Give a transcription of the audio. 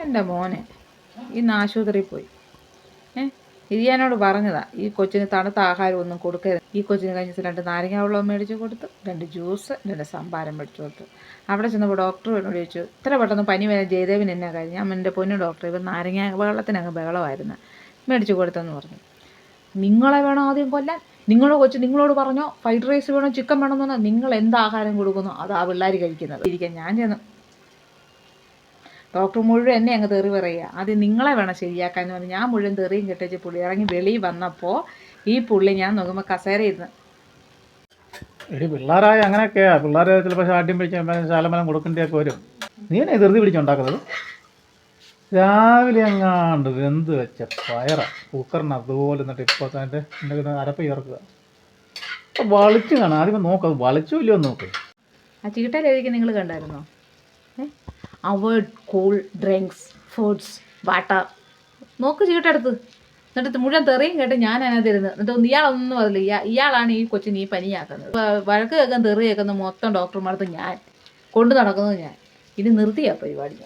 എൻ്റെ മോനെ ഇന്ന് ആശുപത്രിയിൽ പോയി. ഇത് ഞാനോട് പറഞ്ഞതാ, ഈ കൊച്ചിന് തണുത്ത ആഹാരമൊന്നും കൊടുക്കരുത്. ഈ കൊച്ചിന് കഴിഞ്ഞ ദിവസം 2 നാരങ്ങ വെള്ളം മേടിച്ച് കൊടുത്തു, 2 ജ്യൂസ്, 2 സംഭാരം മേടിച്ച് കൊടുത്തു. അവിടെ ചെന്നപ്പോൾ ഡോക്ടർ എന്നോട് ചോദിച്ചു, ഇത്ര പെട്ടെന്ന് പനി വരാൻ ജയദേവിന് എന്നാ കാര്യം? ഞാൻ എൻ്റെ പൊന്നു ഡോക്ടർ, ഇവൻ നാരങ്ങ വെള്ളത്തിനങ്ങ് ബഹളമായിരുന്നു, മേടിച്ച് കൊടുത്തെന്ന് പറഞ്ഞു. നിങ്ങളെ വേണം ആദ്യം കൊല്ലാൻ. നിങ്ങളുടെ കൊച്ച് നിങ്ങളോട് പറഞ്ഞോ ഫ്രൈഡ് റൈസ് വേണം, ചിക്കൻ വേണമെന്ന് പറഞ്ഞാൽ നിങ്ങൾ എന്ത് ആഹാരം കൊടുക്കുന്നു അത് ആ പിള്ളേർ കഴിക്കുന്നത്. ഇരിക്കാൻ ഞാൻ ചെന്നു, ഡോക്ടർ മുഴുവൻ എന്നെ അങ്ങ് തെറി പറയുക. ആദ്യം നിങ്ങളെ വേണം ശരിയാക്കാമെന്ന് പറഞ്ഞ് ഞാൻ മുഴുവൻ തെറിയും കെട്ടിച്ച് പുള്ളി ഇറങ്ങി വെളിയിൽ വന്നപ്പോൾ ഈ പുള്ളി ഞാൻ നോക്കുമ്പോൾ കസേരയിരുന്ന്. പിള്ളേരായ അങ്ങനെയൊക്കെയാ. പിള്ളേർ ചിലപ്പോൾ ഷാഡ്യം പിടിച്ച് ശാലമലം കൊടുക്കേണ്ടിയൊക്കെ വരും. നീ എന്നെ ധൃതി പിടിച്ചുണ്ടാക്കുന്നത്. രാവിലെ എങ്ങാണ്ട് വെന്ത് വെച്ച പയറ കുക്കറിന് അതുപോലെ എന്നിട്ട് ഇപ്പോൾ തന്നെ എൻ്റെ അരപ്പ് ചേർക്കുക. വളിച്ചു കാണാം. ആദ്യം നോക്ക്, അത് വളിച്ചോ ഇല്ലയോ നോക്ക്. ആ ചീട്ടയിലെഴുതി നിങ്ങൾ കണ്ടായിരുന്നോ? Avoid cool drinks, foods, water. നോക്ക് ചീട്ടെടുത്ത്. എന്നിട്ട് മുഴുവൻ തെറിയും കേട്ട് ഞാൻ അതിനകത്തിരുന്ന്. എന്നിട്ട് ഇയാളൊന്നും പറയില്ല. ഇയാളാണ് ഈ കൊച്ചിന് ഈ പനിയാക്കുന്നത്. വഴക്ക് കേൾക്കാൻ തെറി കേൾക്കുന്ന മൊത്തം ഡോക്ടർമാർക്ക് ഞാൻ കൊണ്ടു നടക്കുന്നത് ഞാൻ. ഇത് നിർത്തിയാ പരിപാടി.